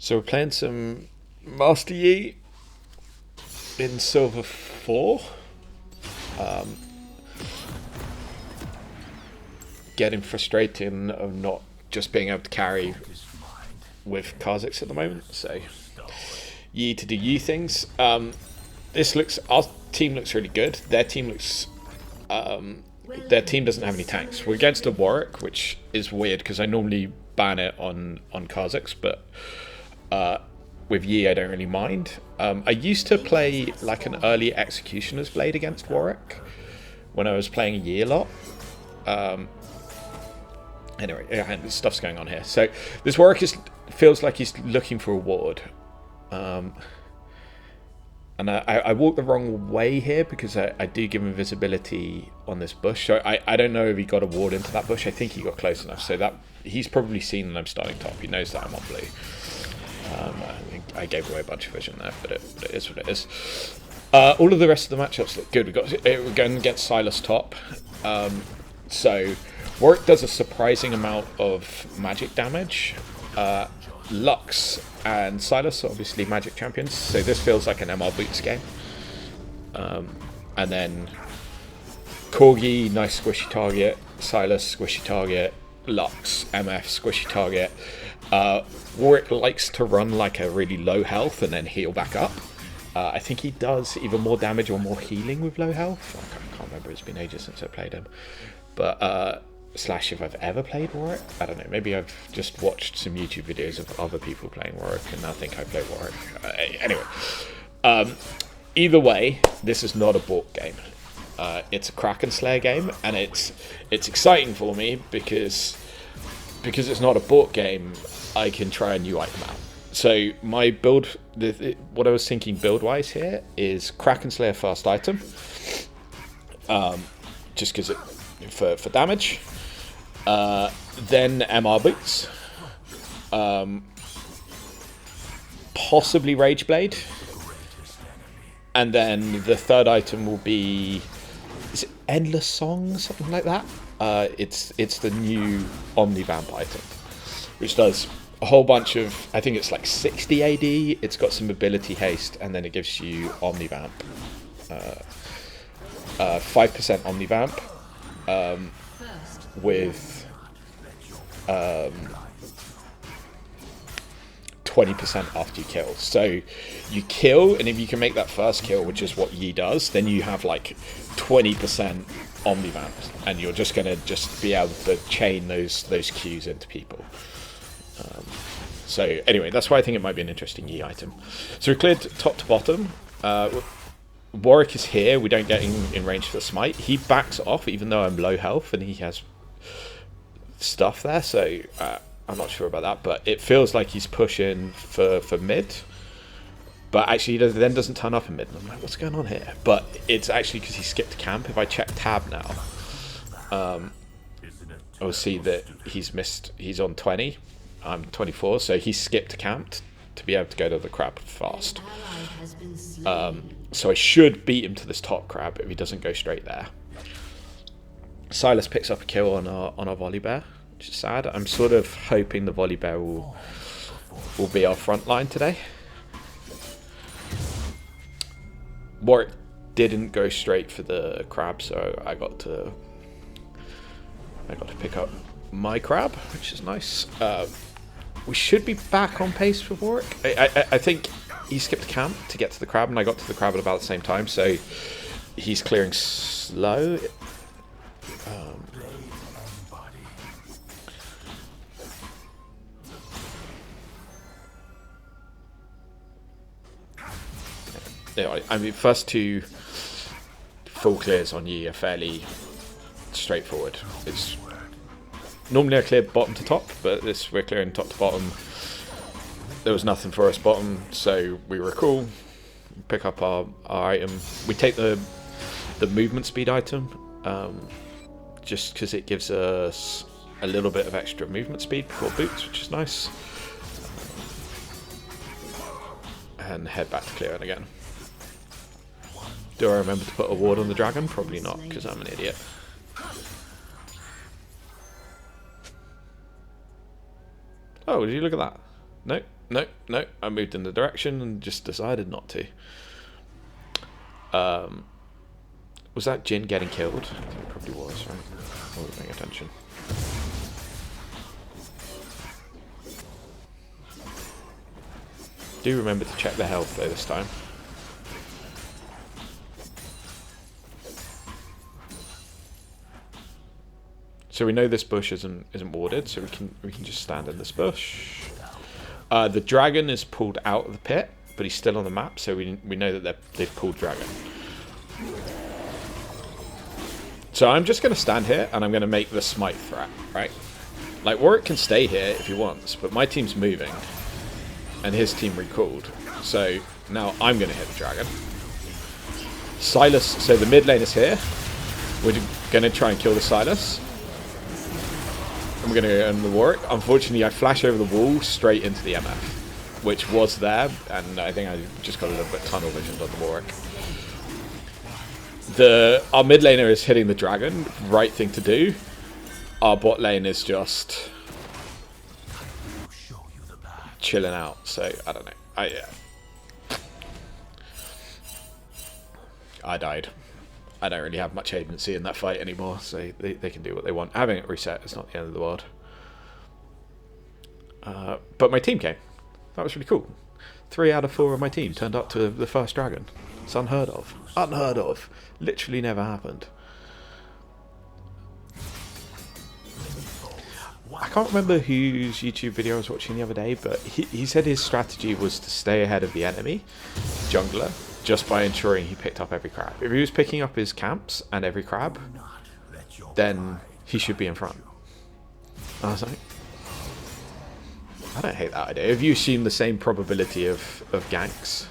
So we're playing some Master Yi in Silver 4. Getting frustrated of not just being able to carry with Kha'Zix at the moment. So Yi to do Yi things. Our team looks really good. Their team looks. Their team doesn't have any tanks. We're against a Warwick, which is weird because I normally ban it on Kha'Zix, but with Yi I don't really mind. I used to play like an early Executioner's Blade against Warwick when I was playing Yi a lot. Anyway, stuff's going on here. So this Warwick feels like he's looking for a ward. And I walked the wrong way here because I do give him visibility on this bush. So I don't know if he got a ward into that bush. I think he got close enough. So that he's probably seen that I'm starting top. He knows that I'm on blue. I gave away a bunch of vision there, but it is what it is. All of the rest of the matchups look good. We're going against Silas top. So Warwick does a surprising amount of magic damage. Lux and Silas are obviously magic champions, so this feels like an MR Boots game. And then Corgi, nice squishy target. Silas, squishy target. Lux, MF, squishy target. Warwick likes to run like a really low health and then heal back up. I think he does either more damage or more healing with low health. I can't remember, it's been ages since I played him. But slash if I've ever played Warwick, I don't know, maybe I've just watched some YouTube videos of other people playing Warwick and now think I play Warwick. Anyway, either way, this is not a bot game. It's a Kraken Slayer game, and it's exciting for me because it's not a bot game. I can try a new item out. So my build, what I was thinking build-wise here is Kraken Slayer first item, just because it for damage. Then MR Boots, possibly Rage Blade, and then the third item will be, is it Endless Song, something like that? It's the new Omnivamp item, which does a whole bunch of, I think it's like 60 AD. It's got some ability haste, and then it gives you Omnivamp, 5% Omnivamp. With 20% after you kill. So you kill, and if you can make that first kill, which is what Yi does, then you have like 20% Omnivamp, and you're just gonna be able to chain those Qs into people. So anyway, that's why I think it might be an interesting Yi item. So we cleared top to bottom. Warwick is here. We don't get in range for the smite. He backs off even though I'm low health and he has stuff there, so I'm not sure about that, but it feels like he's pushing for mid, but actually he then doesn't turn up in mid, and I'm like, what's going on here? But it's actually because he skipped camp. If I check tab now, I'll see that he's on 20, I'm 24, so he skipped camp to be able to go to the crab fast. So I should beat him to this top crab if he doesn't go straight there. Silas picks up a kill on our volley bear, which is sad. I'm sort of hoping the volley bear will be our front line today. Warwick didn't go straight for the crab, so I got to pick up my crab, which is nice. We should be back on pace for Warwick. I think he skipped camp to get to the crab, and I got to the crab at about the same time, so he's clearing slow. I mean, first two full clears on Yi are fairly straightforward. It's normally I clear bottom to top, but this we're clearing top to bottom. There was nothing for us bottom, so we were cool. Pick up our item. We take the movement speed item, just because it gives us a little bit of extra movement speed before boots, which is nice. And head back to clearing again. Do I remember to put a ward on the dragon? Probably not, because I'm an idiot. Oh, did you look at that? No? No, no, I moved in the direction and just decided not to. Was that Jin getting killed? I think it probably was, right? I wasn't paying attention. Do remember to check the health though this time. So we know this bush isn't warded, so we can just stand in this bush. The dragon is pulled out of the pit, but he's still on the map, so we know that they've pulled dragon. So I'm just going to stand here, and I'm going to make the smite threat, right? Like, Warwick can stay here if he wants, but my team's moving, and his team recalled. So now I'm going to hit the dragon. Silas, so the mid lane is here. We're going to try and kill the Silas. I'm going to go on the Warwick. Unfortunately, I flash over the wall straight into the MF, which was there, and I think I just got a little bit tunnel visioned on the Warwick. Our mid laner is hitting the dragon, right thing to do. Our bot lane is just chilling out, so I don't know. I died. I don't really have much agency in that fight anymore, so they can do what they want. Having it reset is not the end of the world. But my team came. That was really cool. 3 out of 4 of my team turned up to the first dragon. It's unheard of. Unheard of. Literally never happened. I can't remember whose YouTube video I was watching the other day, but he said his strategy was to stay ahead of the enemy jungler just by ensuring he picked up every crab. If he was picking up his camps and every crab, then he should be in front. I was like, I don't hate that idea. If you assume the same probability of ganks,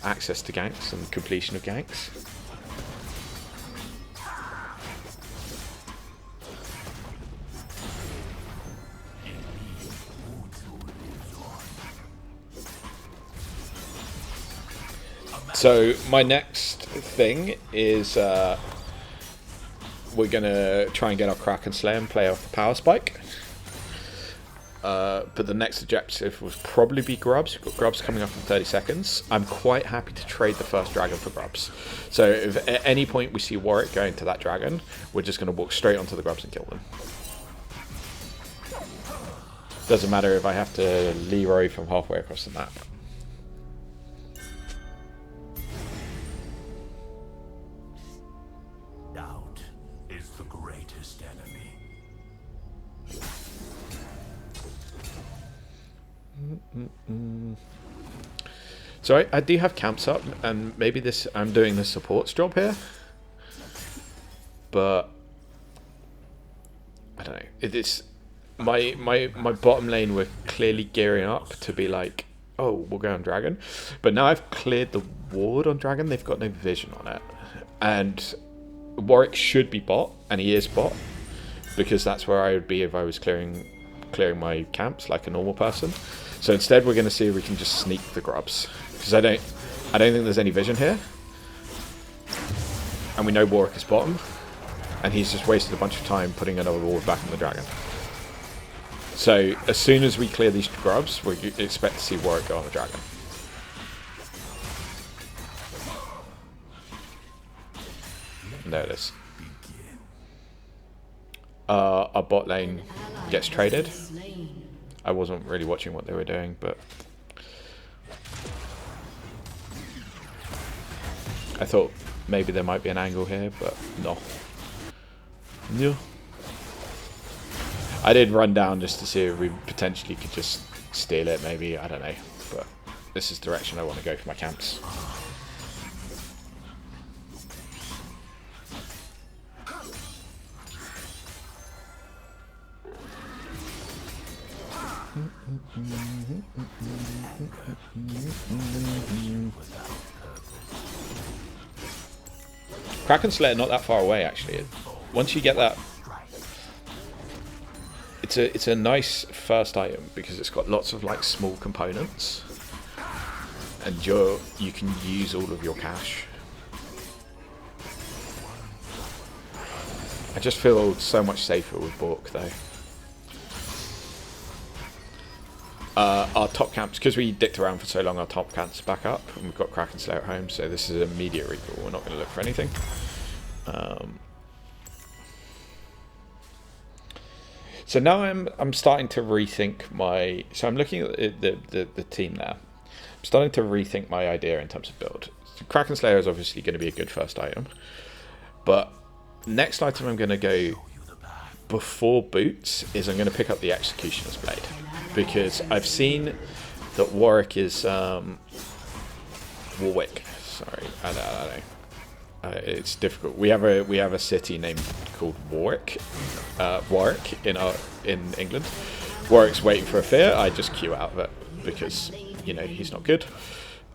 access to ganks and completion of ganks. So my next thing is we're going to try and get our Kraken Slayer and play off the power spike. But the next objective will probably be Grubs. We've got Grubs coming up in 30 seconds. I'm quite happy to trade the first dragon for Grubs. So if at any point we see Warwick going to that dragon, we're just going to walk straight onto the Grubs and kill them. Doesn't matter if I have to Leroy from halfway across the map. So I do have camps up, and maybe I'm doing the support's job here, but I don't know. It's my bottom lane. We're clearly gearing up to be like, oh, we'll go on dragon, but now I've cleared the ward on dragon. They've got no vision on it, and Warwick should be bot, and he is bot, because that's where I would be if I was clearing my camps like a normal person. So instead, we're going to see if we can just sneak the Grubs, because I don't think there's any vision here, and we know Warwick is bottom, and he's just wasted a bunch of time putting another ward back on the dragon. So as soon as we clear these Grubs, we expect to see Warwick go on the dragon. And there it is. Our bot lane gets traded. I wasn't really watching what they were doing, but I thought maybe there might be an angle here, but no. No. I did run down just to see if we potentially could just steal it, maybe, I don't know. But this is the direction I want to go for my camps. Kraken Slayer not that far away actually. Once you get that, it's a nice first item because it's got lots of like small components, and you can use all of your cash. I just feel so much safer with Bork though. Our top camps, because we dicked around for so long, our top camps back up, and we've got Kraken Slayer at home, so this is an immediate recall. We're not going to look for anything. So now I'm starting to rethink my. So I'm looking at the team there. I'm starting to rethink my idea in terms of build. So Kraken Slayer is obviously going to be a good first item, but next item I'm going to go before boots is I'm going to pick up the Executioner's Blade, because I've seen that Warwick is Warwick. Sorry, I don't know. It's difficult. We have a city named called Warwick in England. Warwick's waiting for a fear. I just queue out of it because he's not good.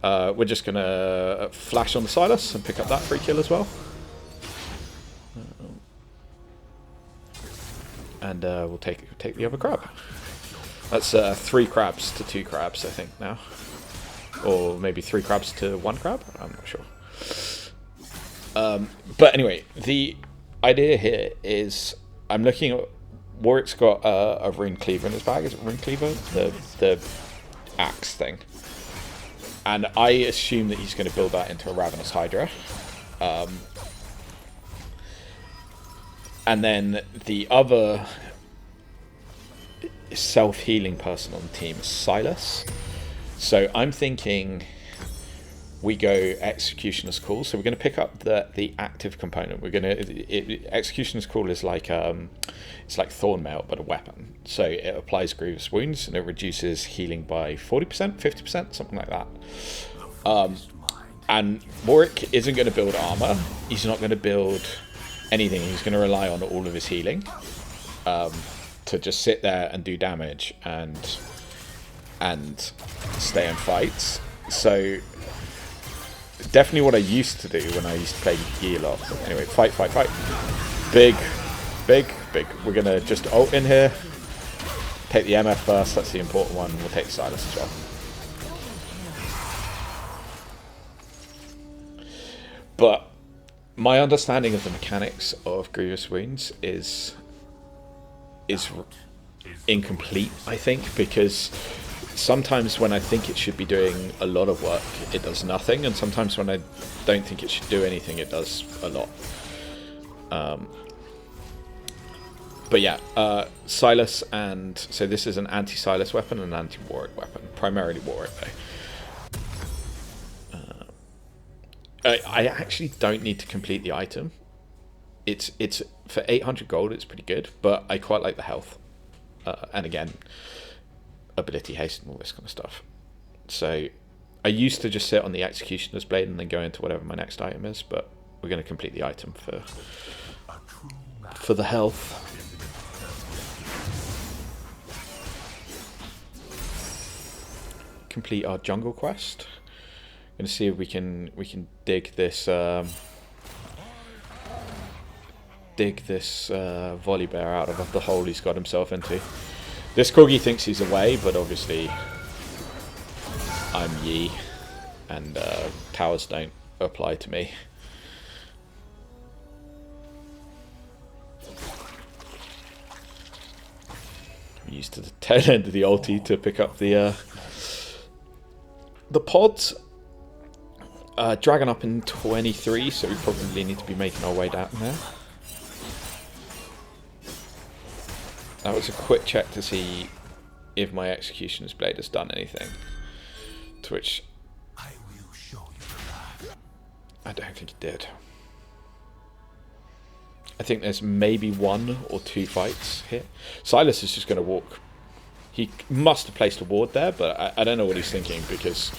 We're just gonna flash on the Silas and pick up that free kill as well. And we'll take the other crab. That's 3 crabs to 2 crabs, I think now, or maybe 3 crabs to 1 crab. I'm not sure. But anyway, the idea here is I'm looking at Warwick's got a rune cleaver in his bag. Is it rune cleaver? The axe thing. And I assume that he's going to build that into a Ravenous Hydra. And then the other self-healing person on the team is Silas. So I'm thinking we go Executioner's Call. So we're going to pick up the active component. We're going to Executioner's Call is like it's like Thorn Mail but a weapon. So it applies grievous wounds and it reduces healing by 40%, 50%, something like that. And Warwick isn't going to build armor. He's not going to build anything. He's going to rely on all of his healing to just sit there and do damage and stay in fights. So definitely what I used to do when I used to play Yi a lot. But anyway, fight. Big. We're going to just ult in here. Take the MF first, that's the important one. We'll take Silas as well. But my understanding of the mechanics of Grievous Wounds is incomplete, I think, because sometimes when I think it should be doing a lot of work, it does nothing, and sometimes when I don't think it should do anything, it does a lot. But yeah, Silas, and so this is an anti-Silas weapon and an anti-Warwick weapon, primarily Warwick though. I actually don't need to complete the item. It's for 800 gold, it's pretty good, but I quite like the health, and again, ability haste and all this kind of stuff. So I used to just sit on the Executioner's Blade and then go into whatever my next item is, but we're going to complete the item for the health. Complete our jungle quest. I'm going to see if we can dig this volley bear out of the hole he's got himself into. This corgi thinks he's away, but obviously I'm Yi, and towers don't apply to me. I'm used to the tail end of the ulti to pick up the pods. Dragon up in 23, so we probably need to be making our way down there. That was a quick check to see if my Executioner's Blade has done anything. To which I don't think it did. I think there's maybe 1 or 2 fights here. Silas is just going to walk. He must have placed a ward there, but I don't know what he's thinking, because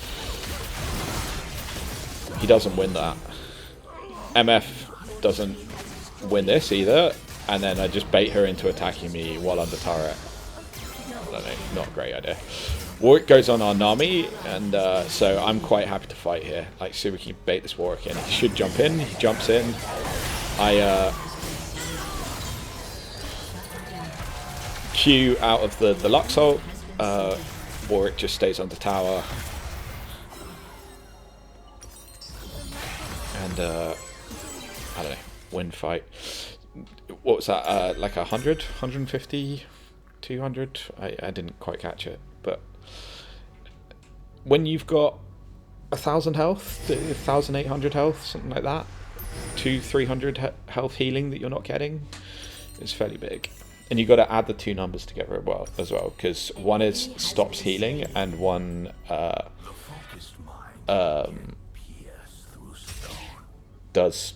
he doesn't win that. MF doesn't win this either, and then I just bait her into attacking me while under turret. I don't know, not a great idea. Warwick goes on our Nami, and so I'm quite happy to fight here. Like, see if we can bait this Warwick in. He should jump in. He jumps in. I Q out of the Lux ult. Warwick just stays under tower. And I don't know, win fight. What was that? Like 100, 150, 200? I didn't quite catch it, but When you've got 1,000 health, 1,800 health, something like that, 200-300 health healing that you're not getting, is fairly big. And you've got to add the two numbers together as well, because one is stops healing and one does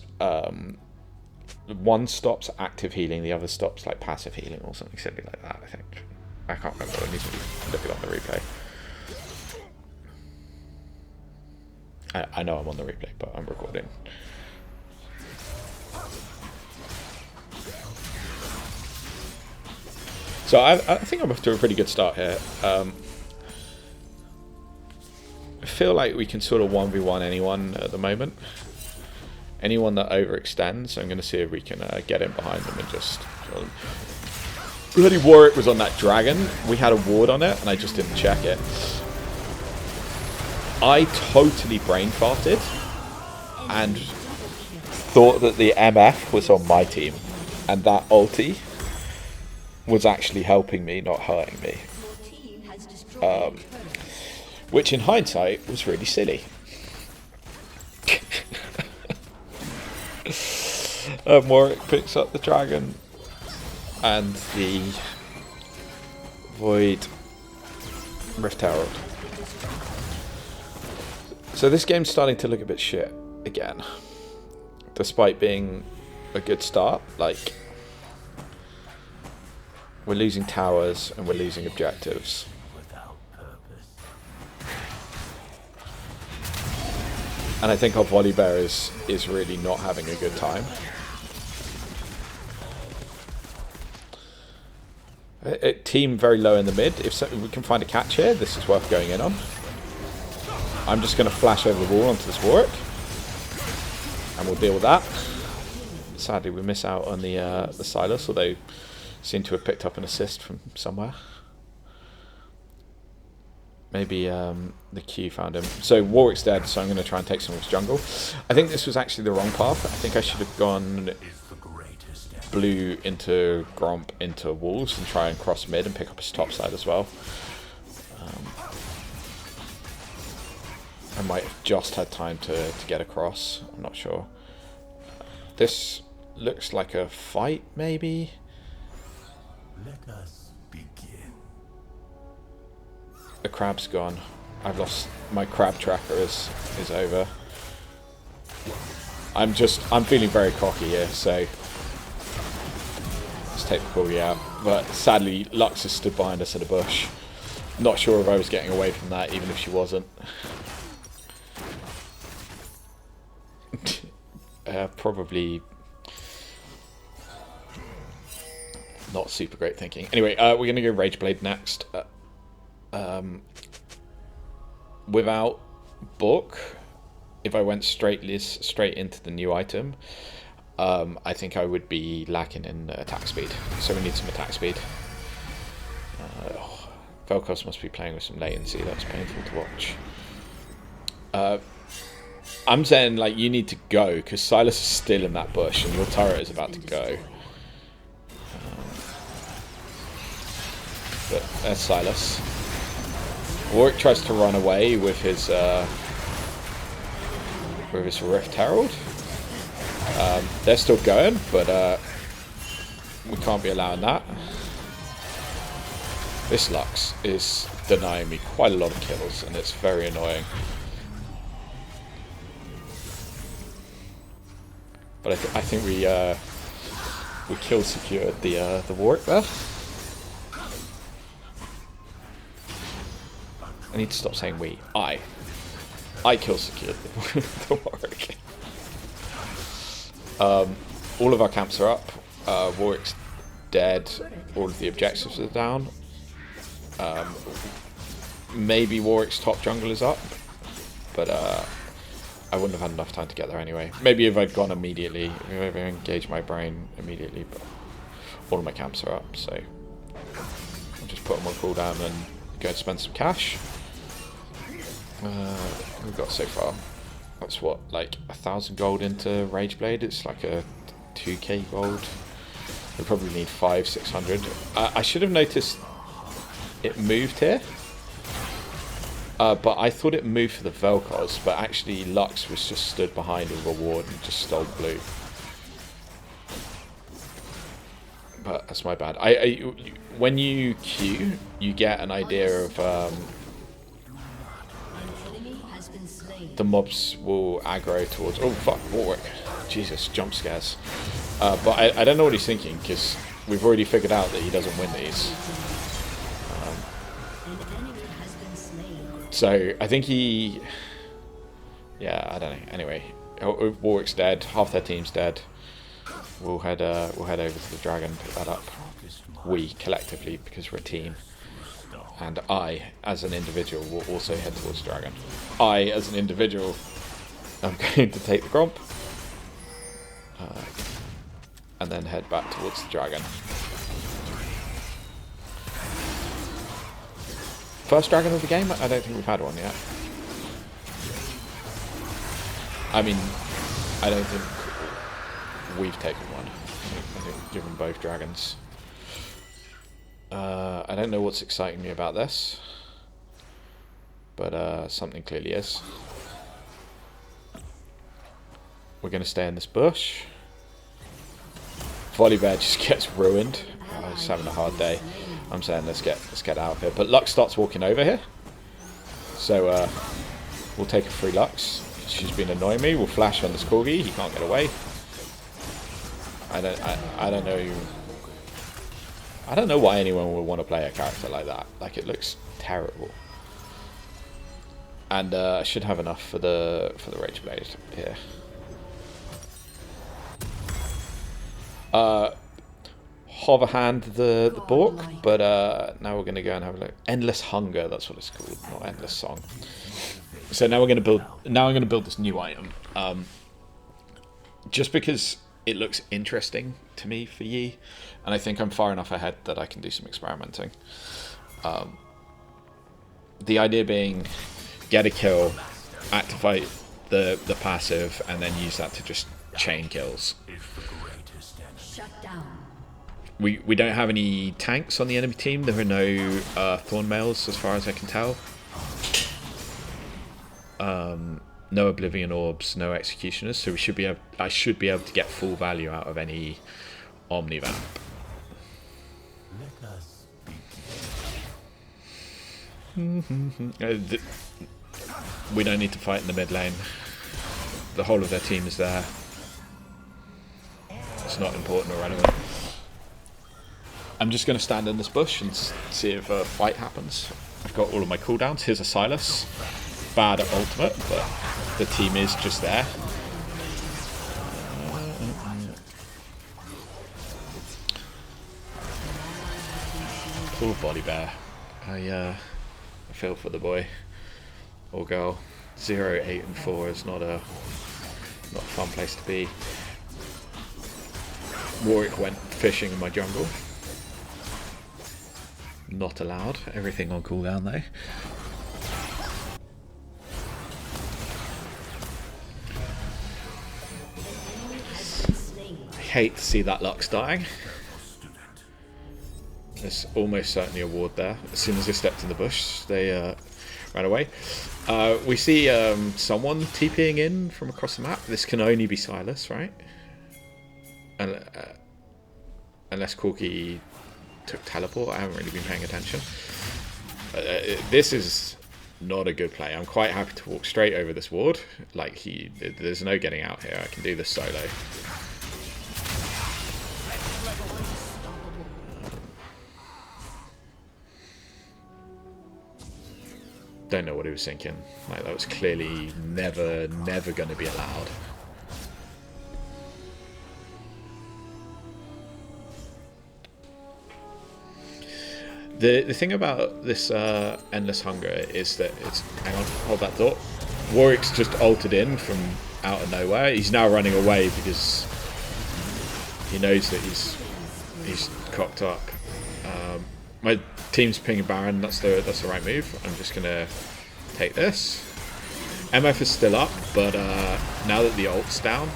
one stops active healing, the other stops like passive healing or something silly like that. I think I can't remember. I need to look it up on the replay. I know I'm on the replay, but I'm recording. So I think I'm off to a pretty good start here. I feel like we can sort of 1v1 anyone at the moment. Anyone that overextends, I'm going to see if we can get in behind them and just kill them. Bloody Warwick was on that dragon. We had a ward on it, and I just didn't check it. I totally brain farted and thought that the MF was on my team, and that ulti was actually helping me, not hurting me. Which in hindsight was really silly. Warwick picks up the dragon and the Void Rift Herald. So this game's starting to look a bit shit again, despite being a good start. Like, we're losing towers and we're losing objectives. And I think our Volibear is really not having a good time. Team very low in the mid. If we can find a catch here, this is worth going in on. I'm just going to flash over the wall onto this Warwick, and we'll deal with that. Sadly, we miss out on the Silas, although seem to have picked up an assist from somewhere. Maybe the Q found him. So Warwick's dead, so I'm going to try and take some of his jungle. I think this was actually the wrong path. I think I should have gone blue into Gromp into Wolves and try and cross mid and pick up his top side as well. I might have just had time to get across. I'm not sure. This looks like a fight, maybe? Let us begin. The crab's gone. I've lost my crab tracker is over. I'm feeling very cocky here, so let's take the Corgi out. But sadly, Lux has stood behind us in a bush. Not sure if I was getting away from that, even if she wasn't. Probably not super great thinking. Anyway, we're going to go Rageblade next. Without book, if I went straight into the new item, I think I would be lacking in attack speed. So we need some attack speed. Vel'Koz must be playing with some latency. That's painful to watch. I'm saying, like, you need to go, because Silas is still in that bush, and your turret is about to go. But there's Silas. Warwick tries to run away with his Rift Herald. They're still going, but we can't be allowing that. This Lux is denying me quite a lot of kills, and it's very annoying. But I think we kill secured the Warwick there. I need to stop saying we. I kill secured the Warwick. All of our camps are up. Warwick's dead. All of the objectives are down. Maybe Warwick's top jungle is up, but I wouldn't have had enough time to get there anyway. Maybe if I'd gone immediately, if I engaged my brain immediately, but all of my camps are up, so I'll just put them on cooldown and go and spend some cash. We've got so far, that's what, like 1,000 gold into Rageblade. It's like a 2k gold. We probably need 500-600. I should have noticed it moved here. But I thought it moved for the Vel'Koz, but actually Lux was just stood behind a reward and just stole blue. But that's my bad. When you queue, you get an idea of the mobs will aggro towards. Oh fuck, Warwick! Jesus, jump scares. But I don't know what he's thinking, because we've already figured out that he doesn't win these. So I think he. Yeah, I don't know. Anyway, Warwick's dead. Half their team's dead. We'll head over to the dragon, pick that up. We collectively, because we're a team, and I, as an individual, will also head towards the dragon. I, as an individual, am going to take the Gromp, and then head back towards the dragon. First dragon of the game? I don't think we've had one yet. I mean, I don't think we've taken one. I think we've given both dragons. I don't know what's exciting me about this, but something clearly is. We're going to stay in this bush. Volibear just gets ruined. He's having a hard day. I'm saying let's get out of here. But Lux starts walking over here, so we'll take a free Lux. She's been annoying me. We'll flash on this corgi. He can't get away. I don't know why anyone would want to play a character like that. Like, it looks terrible. And I should have enough for the Rage Blade here. Hover hand the Bork, but now we're going to go and have a look. Endless Hunger, that's what it's called, not Endless Song. So now we're going to build. Now I'm going to build this new item, just because it looks interesting to me for Yi, and I think I'm far enough ahead that I can do some experimenting. The idea being, get a kill, activate the passive, and then use that to just chain kills. We don't have any tanks on the enemy team. There are no Thorn Mails as far as I can tell. No Oblivion Orbs, no Executioners, so I should be able to get full value out of any Omnivamp. We don't need to fight in the mid lane. The whole of their team is there. It's not important or relevant. I'm just going to stand in this bush and see if a fight happens. I've got all of my cooldowns. Here's a Silas. Bad at ultimate, but the team is just there. Poor Volibear. I feel for the boy or girl. 0, 8, and 4 is not a fun place to be. Warwick went fishing in my jungle. Not allowed. Everything on cooldown though. I hate to see that Lux dying. There's almost certainly a ward there. As soon as they stepped in the bush, they ran away. We see someone TPing in from across the map. This can only be Silas, right? Unless Corki took teleport. I haven't really been paying attention. This is not a good play. I'm quite happy to walk straight over this ward. Like, there's no getting out here. I can do this solo. Don't know what he was thinking. Like, that was clearly never going to be allowed. The thing about this Endless Hunger is that it's... Hang on, hold that thought. Warwick's just ulted in from out of nowhere. He's now running away because he knows that he's cocked up. My team's pinging Baron. That's the right move. I'm just gonna take this. MF is still up, but now that the ult's down,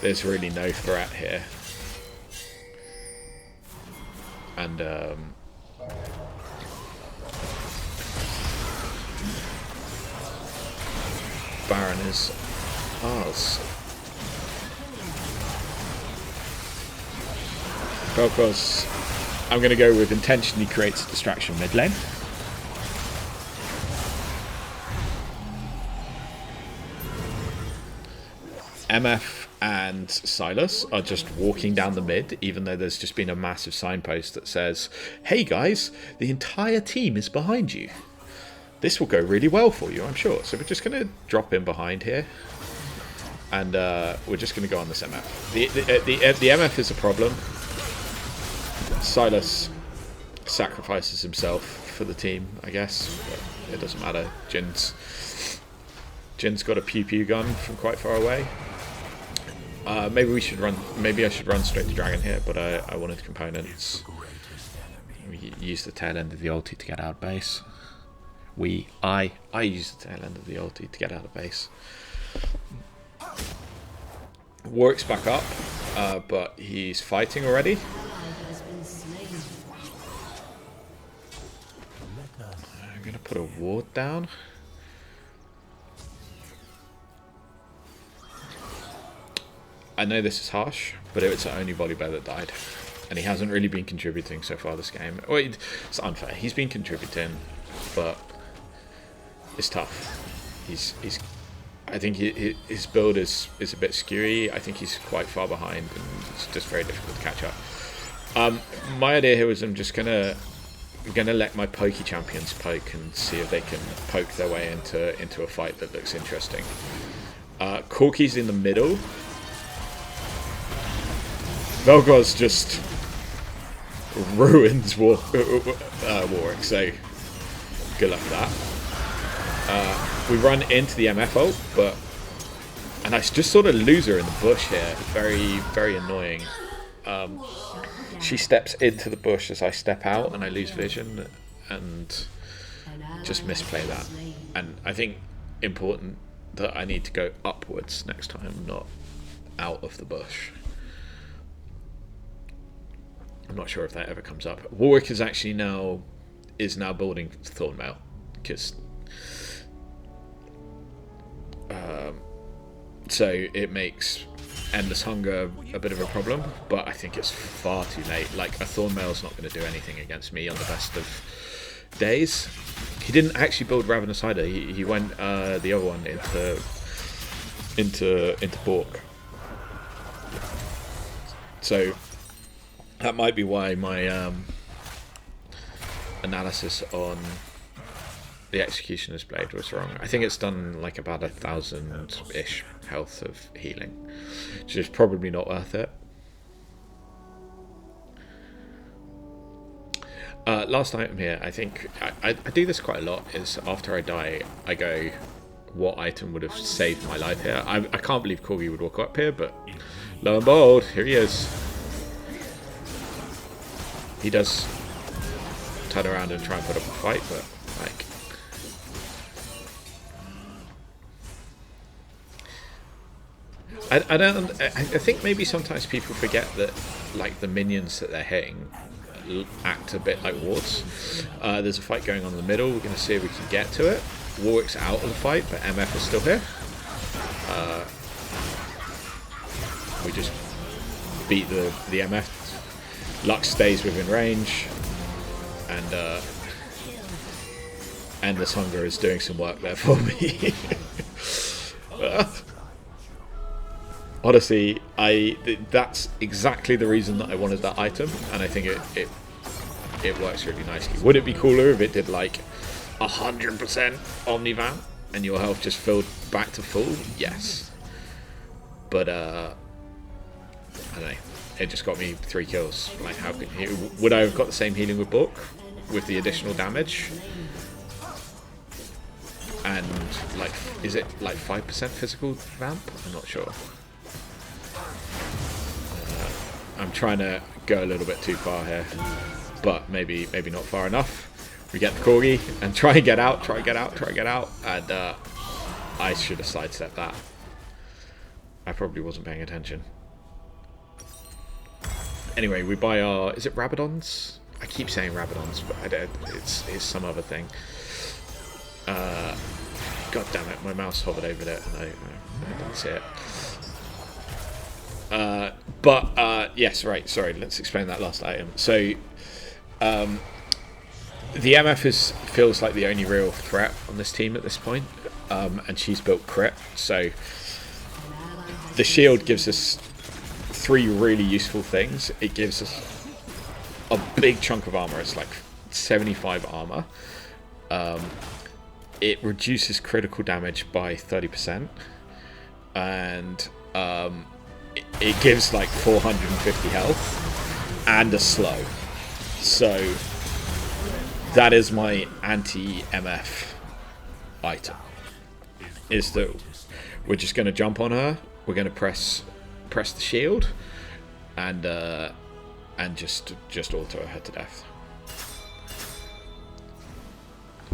there's really no threat here. And Baron is ours. Because I'm going to go with intentionally creates a distraction mid lane. MF and Silas are just walking down the mid, even though there's just been a massive signpost that says, hey guys, the entire team is behind you. This will go really well for you, I'm sure. So we're just going to drop in behind here. And we're just going to go on this MF. The MF is a problem. Silas sacrifices himself for the team, I guess. But it doesn't matter. Jin's got a pew-pew gun from quite far away. Maybe we should run. Maybe I should run straight to Dragon here, but I wanted components. We use the tail end of the ulti to get out of base. I use the tail end of the ulti to get out of base. Warwick's back up, but he's fighting already. I'm gonna put a ward down. I know this is harsh, but it's only Volibear that died. And he hasn't really been contributing so far this game. Well, it's unfair. He's been contributing, but it's tough. I think his build is a bit skewy. I think he's quite far behind, and it's just very difficult to catch up. My idea here was I'm just gonna let my pokey champions poke and see if they can poke their way into a fight that looks interesting. Corki's in the middle. Vel'Koz just ruins Warwick, so good luck with that. We run into the MF ult, and I just sort of lose her in the bush here. Very, very annoying. She steps into the bush as I step out, and I lose vision, and just misplay that. And I think important that I need to go upwards next time, not out of the bush. I'm not sure if that ever comes up. Warwick is actually now building Thornmail, because so it makes Endless Hunger a bit of a problem, but I think it's far too late. Like, a Thornmail's not going to do anything against me on the best of days. He didn't actually build Ravenous Hider. He went the other one into Bork. So that might be why my analysis on the Executioner's Blade was wrong. I think it's done like about 1,000-ish health of healing, which is probably not worth it. Last item here, I think I do this quite a lot, is after I die, I go, what item would have saved my life here? I can't believe Corgi would walk up here, but lo and behold, here he is. He does turn around and try and put up a fight, but like, I think maybe sometimes people forget that, like, the minions that they're hitting act a bit like wards. There's a fight going on in the middle. We're going to see if we can get to it. Warwick's out of the fight, but MF is still here. We just beat the MF. Lux stays within range, and Endless Hunger is doing some work there for me. Honestly, that's exactly the reason that I wanted that item, and I think it works really nicely. Would it be cooler if it did like 100% Omnivamp and your health just filled back to full? Yes, but I don't know. It just got me 3 kills. Like, how could would I have got the same healing with Book with the additional damage? And like, is it like 5% physical vamp? I'm not sure. I'm trying to go a little bit too far here, but maybe not far enough. We get the Corgi and try and get out, and I should have sidestepped that. I probably wasn't paying attention. Anyway, we buy our... Is it Rabadons? I keep saying Rabadons, but I don't. It's some other thing. God damn it, my mouse hovered over it and I didn't see it. Yes, right, sorry, let's explain that last item. So, the MF feels like the only real threat on this team at this point, and she's built crit, so the shield gives us 3 really useful things. It gives us a big chunk of armor, it's like 75 armor. It reduces critical damage by 30%, and it gives like 450 health and a slow. So that is my anti-MF item. Is that we're just going to jump on her. We're going to press the shield, and just auto her to death.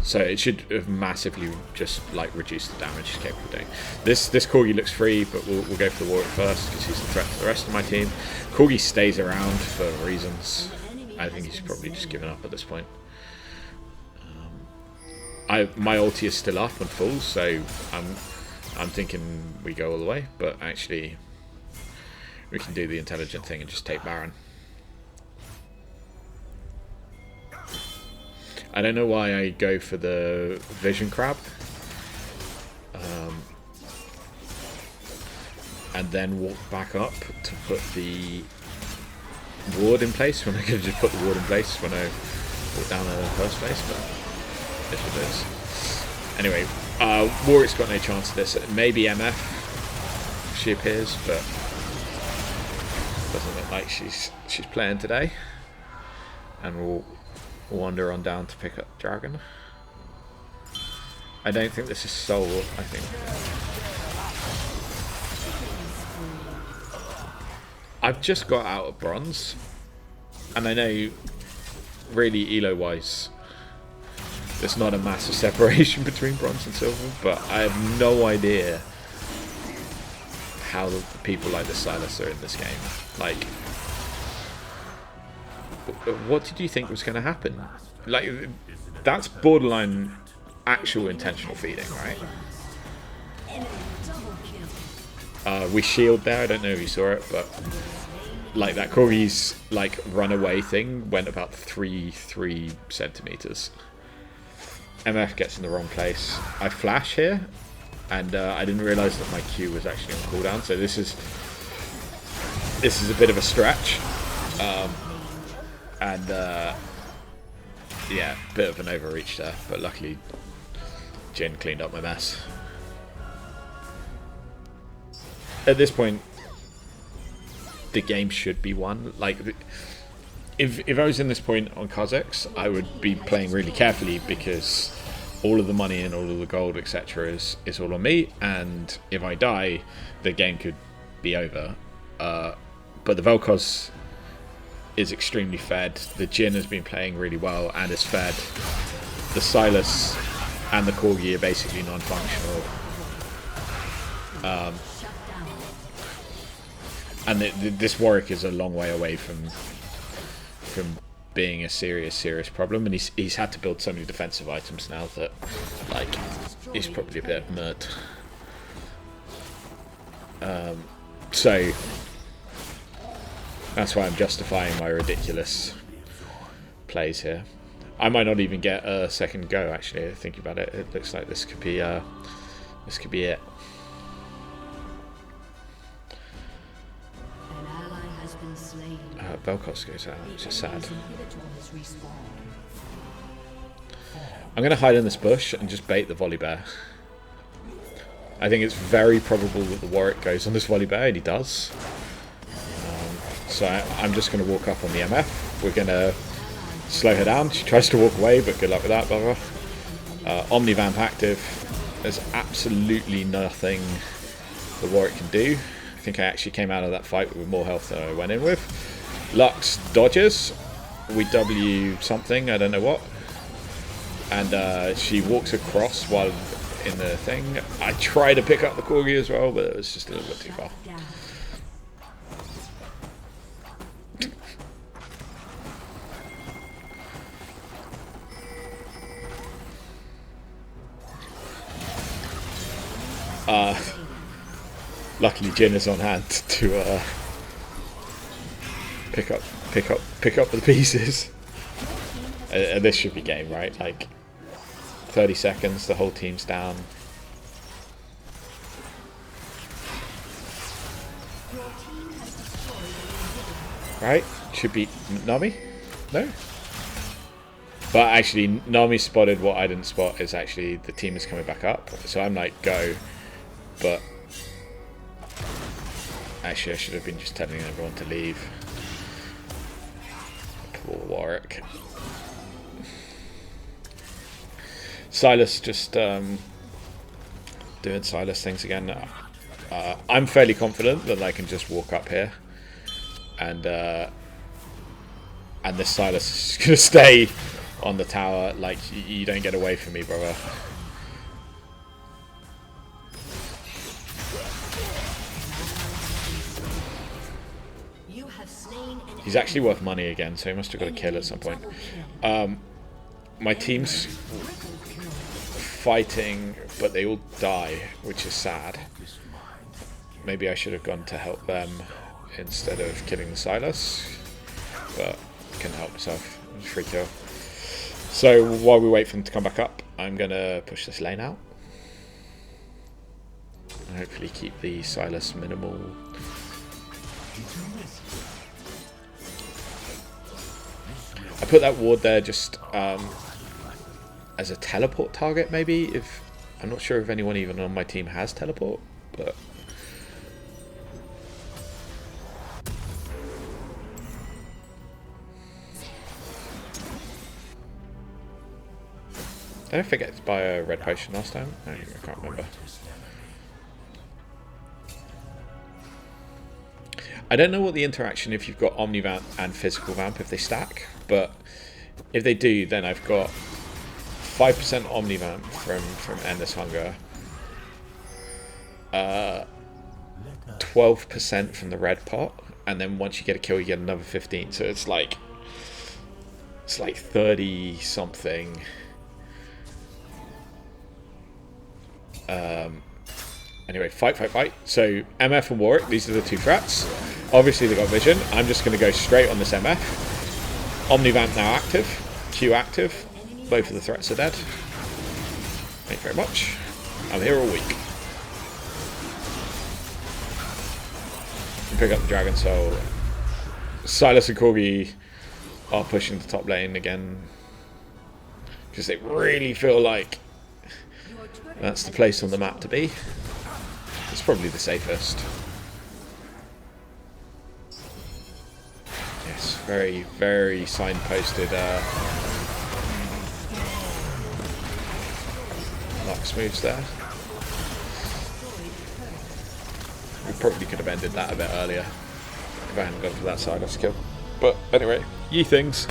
So it should have massively just like reduced the damage she's capable of doing. This Corgi looks free, but we'll go for the Warwick first because he's a threat to the rest of my team. Corgi stays around for reasons. I think he's probably just given up at this point. My ulti is still up and full, so I'm thinking we go all the way, but actually we can do the intelligent thing and just take Baron. I don't know why I go for the Vision Crab. And then walk back up to put the ward in place when I could have just put the ward in place when I walked down in the first place, but this is what it is. Anyway, Warwick's got no chance of this. Maybe MF if she appears, but doesn't look like she's playing today. And we'll wander on down to pick up Dragon. I don't think this is Soul, I think. I've just got out of Bronze, and I know really elo wise there's not a massive separation between Bronze and Silver, but I have no idea how the people like the Silas are in this game. Like, what did you think was going to happen? Like, that's borderline actual intentional feeding, right? We shield there, I don't know if you saw it, but like that Corgi's like runaway thing went about 3 centimeters. MF gets in the wrong place. I flash here, and I didn't realize that my Q was actually on cooldown, so this is a bit of a stretch. Yeah, bit of an overreach there, but luckily Jin cleaned up my mess. At this point, the game should be won. Like, if I was in this point on Kha'Zix, I would be playing really carefully because all of the money and all of the gold, etc., is all on me. And if I die, the game could be over. But the Vel'Koz is extremely fed. The Jin has been playing really well and is fed. The Silas and the Corgi are basically non-functional. And this Warwick is a long way away from being a serious problem, and he's had to build so many defensive items now that like he's probably a bit mert. So that's why I'm justifying my ridiculous plays here. I might not even get a second go. Actually, thinking about it, it looks like this could be it. Vel'Koz goes out, which is sad. I'm going to hide in this bush and just bait the volley bear. I think it's very probable that the Warwick goes on this volley bear, and he does. So I'm just going to walk up on the MF. We're going to slow her down. She tries to walk away, but good luck with that, blah, blah. Omnivamp active. There's absolutely nothing the Warwick can do. I think I actually came out of that fight with more health than I went in with. Lux dodges. We W something, I don't know what. And she walks across while in the thing. I try to pick up the Corgi as well, but it was just a little bit too far. Luckily, Jin is on hand to pick up the pieces. And this should be game, right? Like 30 seconds, the whole team's down. Right? Should be Nami? No? But actually, Nami spotted what I didn't spot is actually the team is coming back up. So I'm like, go. But actually, I should have been just telling everyone to leave. Poor Warwick. Silas just doing Silas things again. I'm fairly confident that I can just walk up here. And this Silas is going to stay on the tower. Like, you don't get away from me, brother. He's actually worth money again, so he must have got a kill at some point. My team's fighting, but they all die, which is sad. Maybe I should have gone to help them instead of killing the Silas, but couldn't help myself. It was a free kill. So while we wait for them to come back up, I'm gonna push this lane out and hopefully keep the Silas minimal. I put that ward there just as a teleport target, maybe. If I'm not sure if anyone even on my team has teleport, but did I forget to buy a red potion last time? I can't remember. I don't know what the interaction if you've got Omnivamp and Physical Vamp if they stack, but if they do, then I've got 5% Omnivamp from Endless Hunger, 12% from the red pot, and then once you get a kill, you get another 15. So it's like 30 something. Anyway, fight. So MF and Warwick, these are the two threats. Obviously they got vision. I'm just going to go straight on this MF. Omnivamp now active. Q active. Both of the threats are dead. Thank you very much. I'm here all week. Pick up the Dragon Soul. Silas and Corgi are pushing the top lane again, because they really feel like that's the place on the map to be. It's probably the safest. Yes, very, very signposted Lux moves there. We probably could have ended that a bit earlier if I hadn't gone for that Silas kill. But anyway, ye things.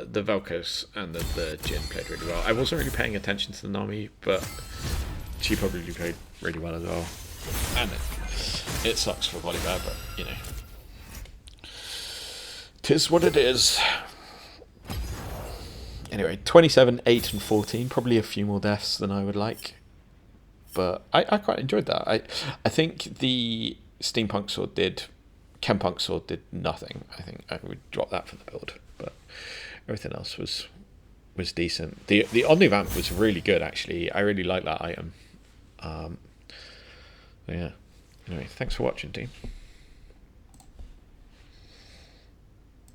The Velkos and the Jin played really well. I wasn't really paying attention to the Nami, but she probably played really well as well. And it sucks for Volibear, but you know, 'tis what it is. Anyway, 27, 8, and 14. Probably a few more deaths than I would like, but I quite enjoyed that. I think the Steampunk Sword did, Chempunk Sword did nothing. I think I would drop that for the build, but everything else was decent. The Omnivamp was really good, actually. I really like that item. Yeah. Anyway, thanks for watching, team.